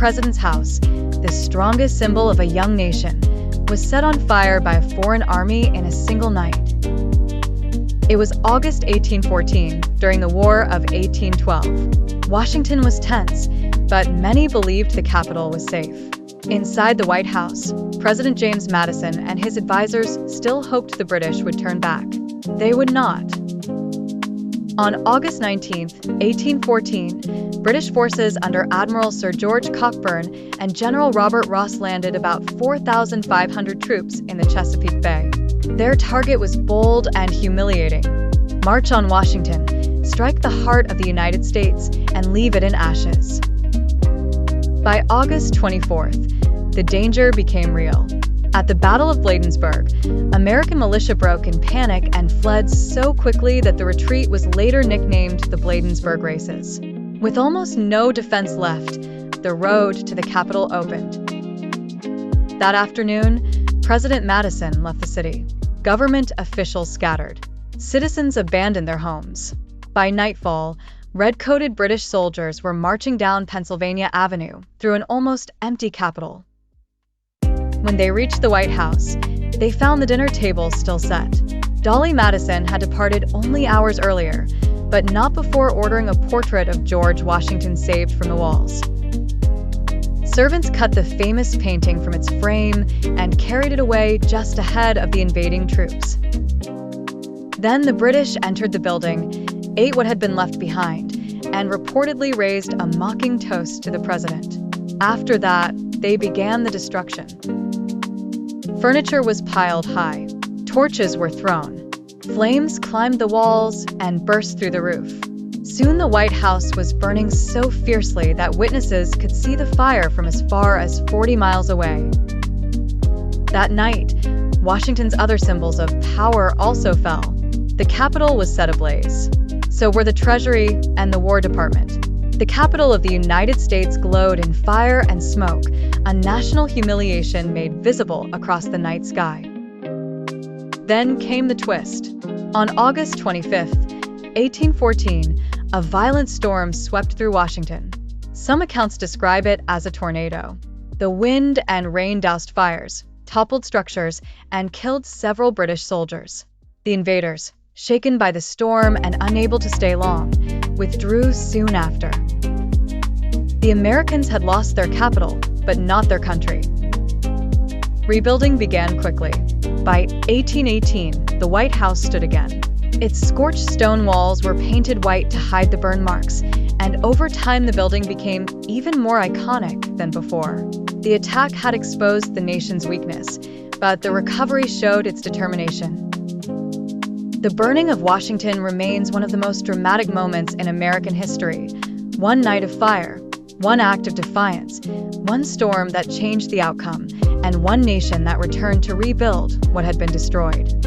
president's house, the strongest symbol of a young nation, was set on fire by a foreign army in a single night. It was August 1814, during the War of 1812. Washington was tense, but many believed the capital was safe. Inside the White House, President James Madison and his advisors still hoped the British would turn back. They would not. On August 19, 1814, British forces under Admiral Sir George Cockburn and General Robert Ross landed about 4,500 troops in the Chesapeake Bay. Their target was bold and humiliating. March on Washington, strike the heart of the United States, and leave it in ashes. By August 24th, the danger became real. At the Battle of Bladensburg, American militia broke in panic and fled so quickly that the retreat was later nicknamed the Bladensburg Races. With almost no defense left, the road to the capital opened. That afternoon, President Madison left the city. Government officials scattered. Citizens abandoned their homes. By nightfall, red-coated British soldiers were marching down Pennsylvania Avenue through an almost empty Capitol. When they reached the White House, they found the dinner table still set. Dolly Madison had departed only hours earlier, but not before ordering a portrait of George Washington saved from the walls. Servants cut the famous painting from its frame and carried it away just ahead of the invading troops. Then the British entered the building, ate what had been left behind, and reportedly raised a mocking toast to the president. After that, they began the destruction. Furniture was piled high. Torches were thrown. Flames climbed the walls and burst through the roof. Soon the White House was burning so fiercely that witnesses could see the fire from as far as 40 miles away. That night, Washington's other symbols of power also fell. The Capitol was set ablaze. So were the Treasury and the War Department. The capital of the United States glowed in fire and smoke, a national humiliation made visible across the night sky. Then came the twist. On August 25, 1814, a violent storm swept through Washington. Some accounts describe it as a tornado. The wind and rain doused fires, toppled structures, and killed several British soldiers. The invaders, shaken by the storm and unable to stay long, withdrew soon after. The Americans had lost their capital, but not their country. Rebuilding began quickly. By 1818, the White House stood again. Its scorched stone walls were painted white to hide the burn marks, and over time the building became even more iconic than before. The attack had exposed the nation's weakness, but the recovery showed its determination. The burning of Washington remains one of the most dramatic moments in American history. One night of fire, one act of defiance, one storm that changed the outcome, and one nation that returned to rebuild what had been destroyed.